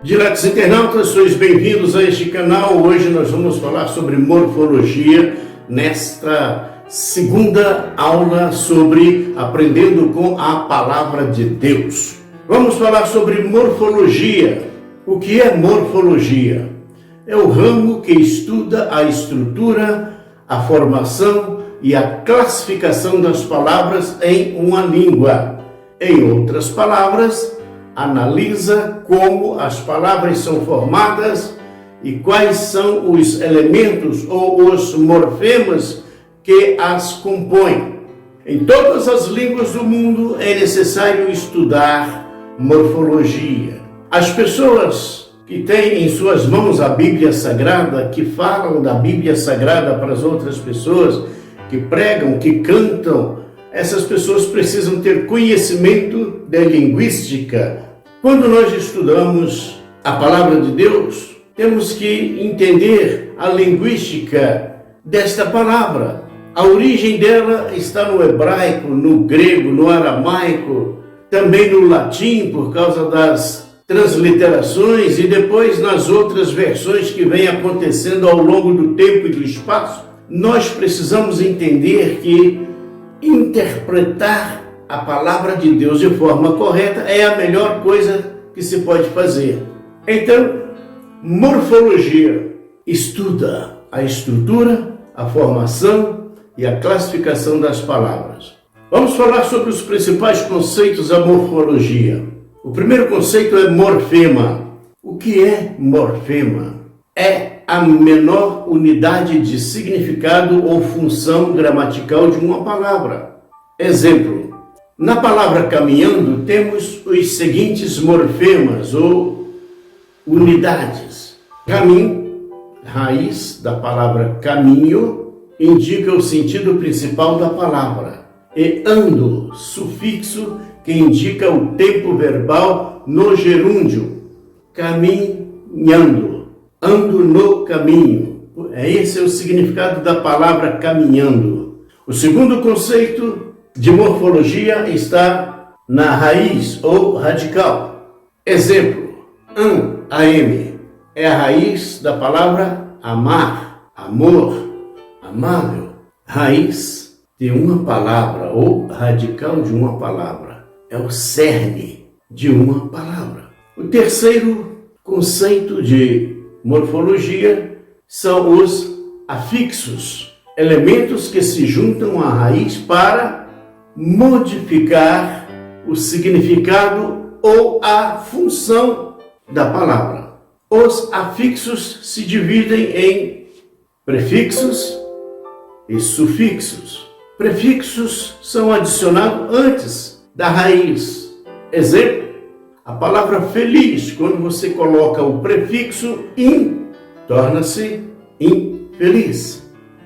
Diletos internautas, sois bem-vindos a este canal. Hoje nós vamos falar sobre morfologia nesta segunda aula sobre aprendendo com a palavra de Deus. Vamos falar sobre morfologia. O que é morfologia? É o ramo que estuda a estrutura, a formação e a classificação das palavras em uma língua. Em outras palavras, analisa como as palavras são formadas e quais são os elementos ou os morfemas que as compõem. Em todas as línguas do mundo é necessário estudar morfologia. As pessoas que têm em suas mãos a Bíblia Sagrada, que falam da Bíblia Sagrada para as outras pessoas, que pregam, que cantam, essas pessoas precisam ter conhecimento de linguística. Quando nós estudamos a palavra de Deus, temos que entender a linguística desta palavra. A origem dela está no hebraico, no grego, no aramaico, também no latim, por causa das transliterações, e depois nas outras versões que vêm acontecendo ao longo do tempo e do espaço. Nós precisamos entender que interpretar a palavra de Deus de forma correta é a melhor coisa que se pode fazer. Então, morfologia estuda a estrutura, a formação e a classificação das palavras. Vamos falar sobre os principais conceitos da morfologia. O primeiro conceito é morfema. O que é morfema? É a menor unidade de significado ou função gramatical de uma palavra. Exemplo: na palavra caminhando temos os seguintes morfemas ou unidades. Caminho, raiz da palavra caminho, indica o sentido principal da palavra. E ando, sufixo, que indica o tempo verbal no gerúndio. Caminhando, ando no caminho. Esse é o significado da palavra caminhando. O segundo conceito de morfologia está na raiz ou radical. Exemplo: am, é a raiz da palavra amar, amor, amável. Raiz de uma palavra ou radical de uma palavra. É o cerne de uma palavra. O terceiro conceito de morfologia são os afixos, elementos que se juntam à raiz para modificar o significado ou a função da palavra. Os afixos se dividem em prefixos e sufixos. Prefixos são adicionados antes da raiz. Exemplo: a palavra feliz, quando você coloca o prefixo in, torna-se infeliz.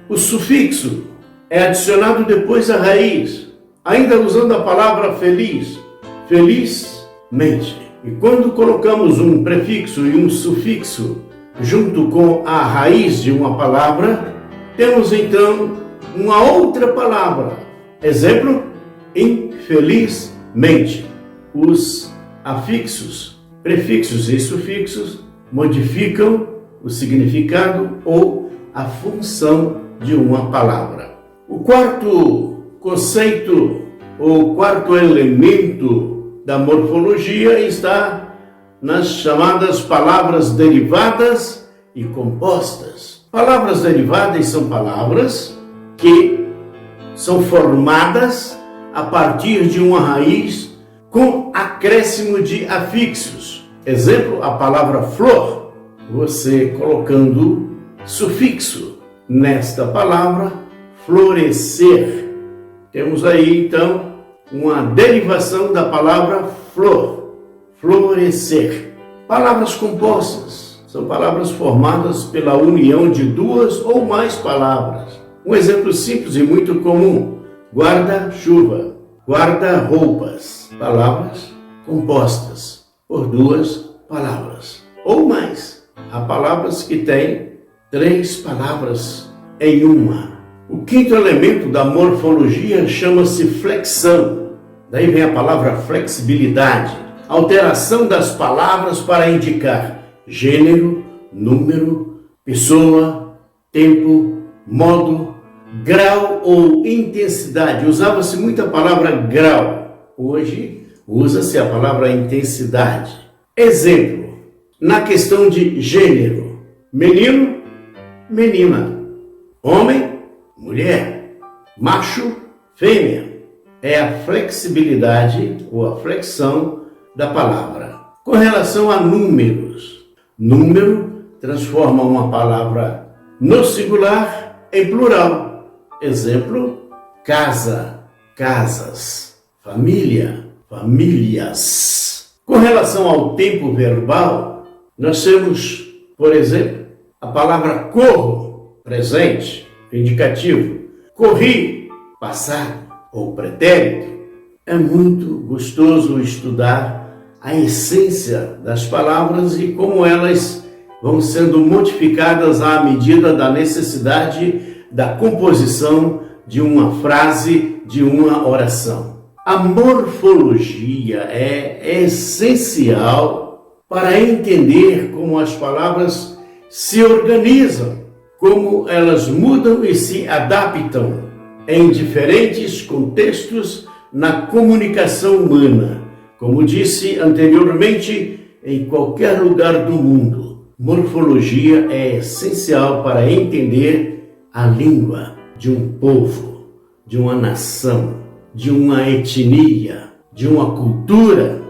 O sufixo é adicionado depois da raiz, ainda usando a palavra feliz, felizmente. E quando colocamos um prefixo e um sufixo junto com a raiz de uma palavra, temos então uma outra palavra. Exemplo: infelizmente. Os afixos, prefixos e sufixos modificam o significado ou a função de uma palavra. O quarto conceito ou quarto elemento da morfologia está nas chamadas palavras derivadas e compostas. Palavras derivadas são palavras que são formadas a partir de uma raiz com acréscimo de afixos. Exemplo: a palavra flor, você colocando sufixo nesta palavra, florescer. Temos aí então uma derivação da palavra flor, florescer. Palavras compostas são palavras formadas pela união de duas ou mais palavras. Um exemplo simples e muito comum: guarda-chuva, guarda-roupas. Palavras compostas por duas palavras ou mais. Há palavras que têm três palavras em uma. O quinto elemento da morfologia chama-se flexão. Daí vem a palavra flexibilidade. alteração das palavras para indicar gênero, número, pessoa, tempo, modo, grau ou intensidade. Usava-se muito a palavra grau. Hoje usa-se a palavra intensidade. Exemplo, na questão de gênero: menino, menina, homem, mulher, macho, fêmea. É a flexibilidade ou a flexão da palavra. Com relação a números, número transforma uma palavra no singular em plural. Exemplo, casa, casas, família, famílias. Com relação ao tempo verbal, nós temos, por exemplo, a palavra corro, presente, indicativo, corri, passado ou pretérito. É muito gostoso estudar a essência das palavras e como elas vão sendo modificadas à medida da necessidade da composição de uma frase, de uma oração. A morfologia é essencial para entender como as palavras se organizam, como elas mudam e se adaptam em diferentes contextos na comunicação humana. Como disse anteriormente, em qualquer lugar do mundo, morfologia é essencial para entender a língua de um povo, de uma nação, de uma etnia, de uma cultura.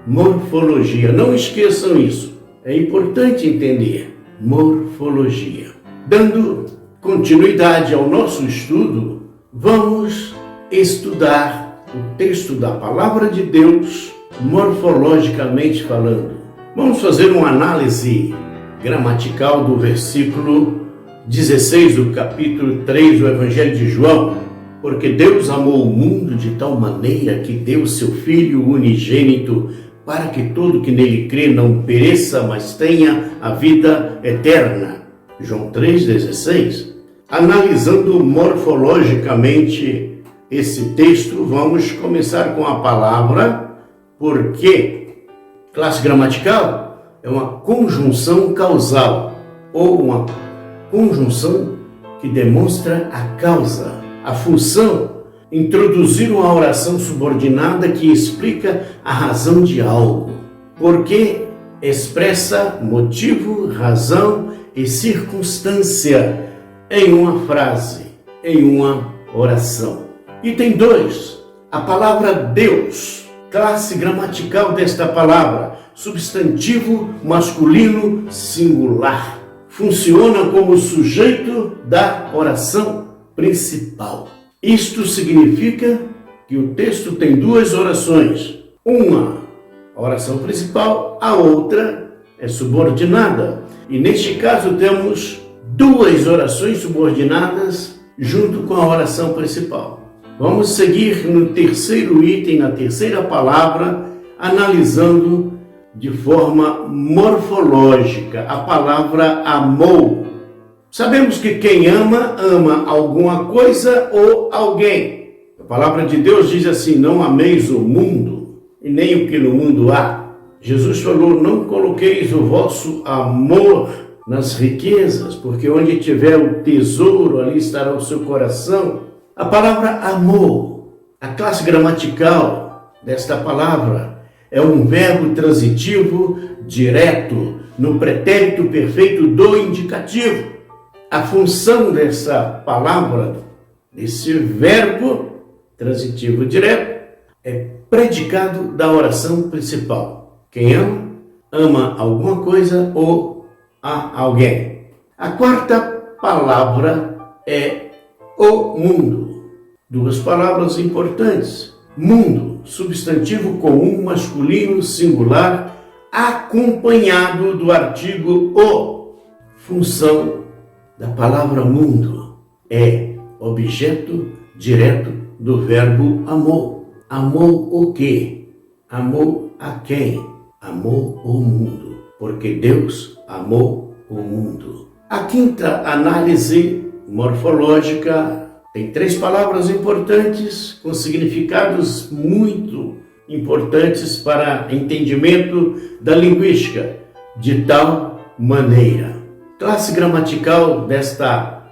Morfologia, não esqueçam isso, é importante entender. Morfologia. Dando continuidade ao nosso estudo, vamos estudar o texto da Palavra de Deus, morfologicamente falando. Vamos fazer uma análise gramatical do versículo 16 do capítulo 3 do Evangelho de João. Porque Deus amou o mundo de tal maneira que deu seu Filho unigênito, para que todo que nele crê não pereça, mas tenha a vida eterna. João 3,16. Analisando morfologicamente esse texto, vamos começar com a palavra porque. Classe gramatical é uma conjunção causal, ou uma conjunção que demonstra a causa, a função. Introduzir uma oração subordinada que explica a razão de algo. Porque expressa motivo, razão e circunstância em uma frase, em uma oração. Item 2. A palavra Deus. Classe gramatical desta palavra. Substantivo masculino singular. Funciona como sujeito da oração principal. Isto significa que o texto tem duas orações. Uma, a oração principal, a outra é subordinada. E neste caso temos duas orações subordinadas junto com a oração principal. Vamos seguir no terceiro item, na terceira palavra, analisando de forma morfológica a palavra amou. Sabemos que quem ama, ama alguma coisa ou alguém. A palavra de Deus diz assim: não ameis o mundo e nem o que no mundo há. Jesus falou: não coloqueis o vosso amor nas riquezas, porque onde tiver o tesouro, ali estará o seu coração. A palavra amor, a classe gramatical desta palavra, é um verbo transitivo direto no pretérito perfeito do indicativo. A função dessa palavra, desse verbo transitivo direto, é predicado da oração principal. Quem ama, ama alguma coisa ou a alguém. A quarta palavra é o mundo. Duas palavras importantes. Mundo, substantivo comum masculino singular, acompanhado do artigo o. Função da palavra mundo é objeto direto do verbo amou. Amou o quê? Amou a quem? Amou o mundo, porque Deus amou o mundo. A quinta análise morfológica tem três palavras importantes com significados muito importantes para entendimento da linguística, de tal maneira. Classe gramatical desta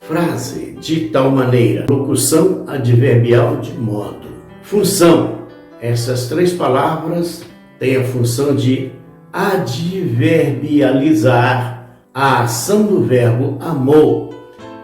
frase, de tal maneira. Locução adverbial de modo. Função. Essas três palavras têm a função de adverbializar a ação do verbo amou,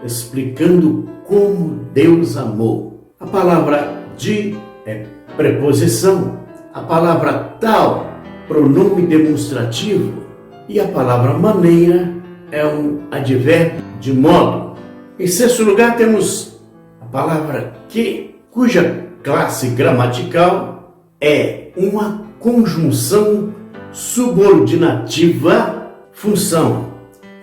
explicando como Deus amou. A palavra de é preposição, a palavra tal, pronome demonstrativo, e a palavra maneira é um advérbio de modo. Em sexto lugar, temos a palavra que, cuja classe gramatical é uma conjunção subordinativa função.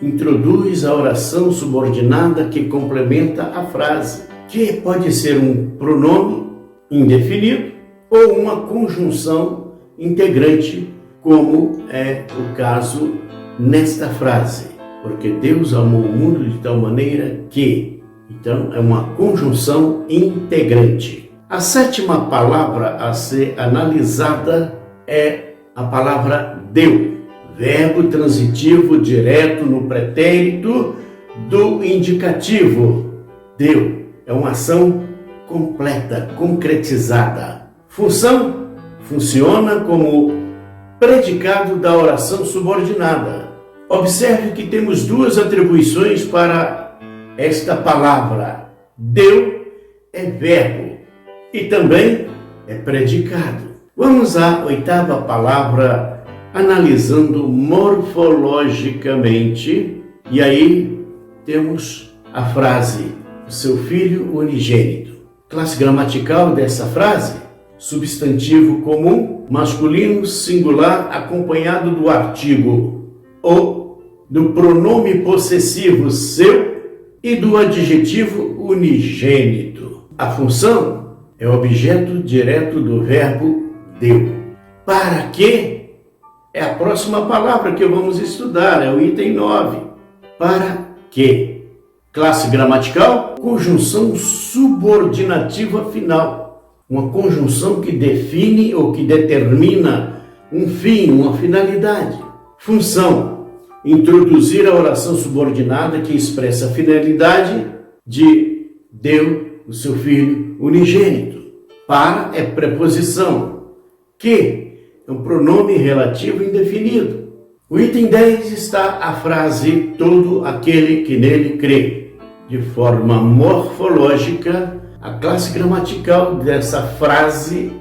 Introduz a oração subordinada que complementa a frase, que pode ser um pronome indefinido ou uma conjunção integrante, como é o caso nesta frase. Porque Deus amou o mundo de tal maneira que. Então, é uma conjunção integrante. A sétima palavra a ser analisada é a palavra deu, verbo transitivo direto no pretérito do indicativo. Deu é uma ação completa, concretizada. Função funciona como predicado da oração subordinada. Observe que temos duas atribuições para esta palavra. Deu é verbo e também é predicado. Vamos à oitava palavra, analisando morfologicamente. E aí temos a frase, o seu filho unigênito. Classe gramatical dessa frase, substantivo comum, masculino, singular, acompanhado do artigo ou do pronome possessivo seu e do adjetivo unigênito. A função é objeto direto do verbo deu. Para que é a próxima palavra que vamos estudar, é o item 9. Para que. Classe gramatical, conjunção subordinativa final. Uma conjunção que define ou que determina um fim, uma finalidade. Função, introduzir a oração subordinada que expressa a finalidade de deu o seu filho unigênito. Para é preposição. Que é um pronome relativo indefinido. O item 10 está a frase todo aquele que nele crê. De forma morfológica, a classe gramatical dessa frase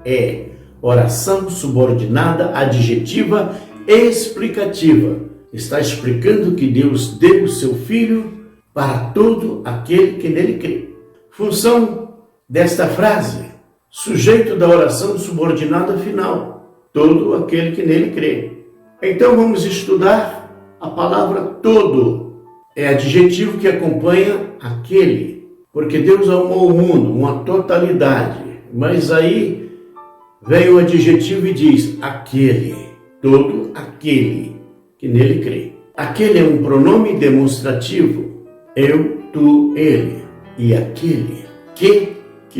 é oração subordinada adjetiva explicativa. Está explicando que Deus deu o seu Filho para todo aquele que nele crê. Função desta frase, sujeito da oração subordinada final, todo aquele que nele crê. Então vamos estudar a palavra todo. É adjetivo que acompanha aquele, porque Deus amou o mundo, uma totalidade. Mas aí vem o adjetivo e diz aquele, todo aquele que nele crê. Aquele é um pronome demonstrativo, eu, tu, ele. E aquele, que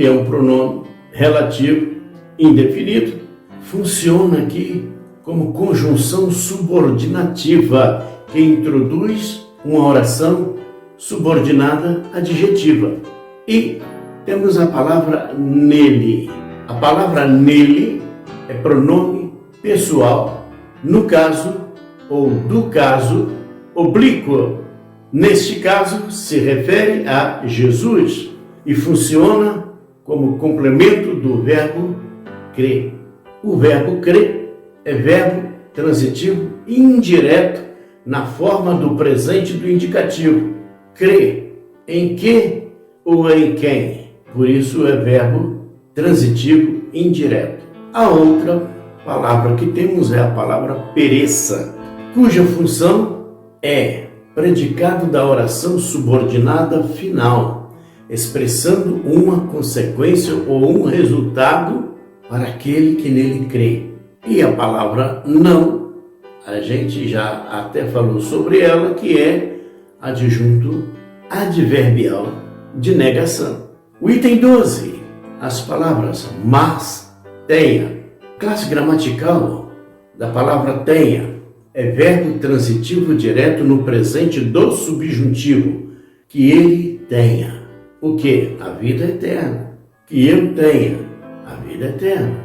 é um pronome relativo indefinido, funciona aqui como conjunção subordinativa que introduz uma oração subordinada adjetiva. E temos a palavra nele. A palavra nele é pronome pessoal, no caso ou do caso, oblíquo. Neste caso, se refere a Jesus e funciona como complemento do verbo crer. O verbo crer é verbo transitivo indireto na forma do presente do indicativo. Crer em que ou em quem. Por isso é verbo transitivo indireto. A outra palavra que temos é a palavra pereça, cuja função é predicado da oração subordinada final, expressando uma consequência ou um resultado para aquele que nele crê. E a palavra não, a gente já até falou sobre ela, que é adjunto adverbial de negação. O item 12, as palavras mas, tenha, Classe gramatical da palavra tenha. É verbo transitivo direto no presente do subjuntivo. Que ele tenha. O quê? A vida eterna. Que eu tenha. A vida eterna.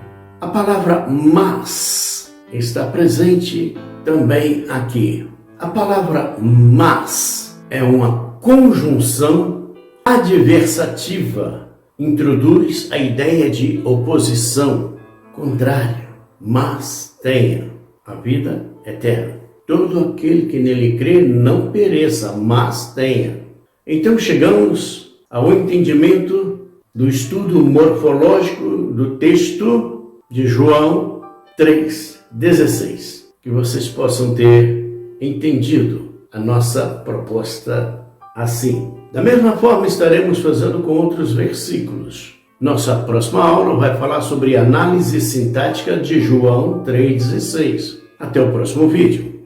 A palavra mas está presente também aqui. A palavra mas é uma conjunção adversativa. Introduz a ideia de oposição, contrário. Mas tenha a vida eterna. Todo aquele que nele crê não pereça, mas tenha. Então chegamos ao entendimento do estudo morfológico do texto de João 3,16. Que vocês possam ter entendido a nossa proposta assim. Da mesma forma estaremos fazendo com outros versículos. Nossa próxima aula vai falar sobre análise sintática de João 3,16. Até o próximo vídeo.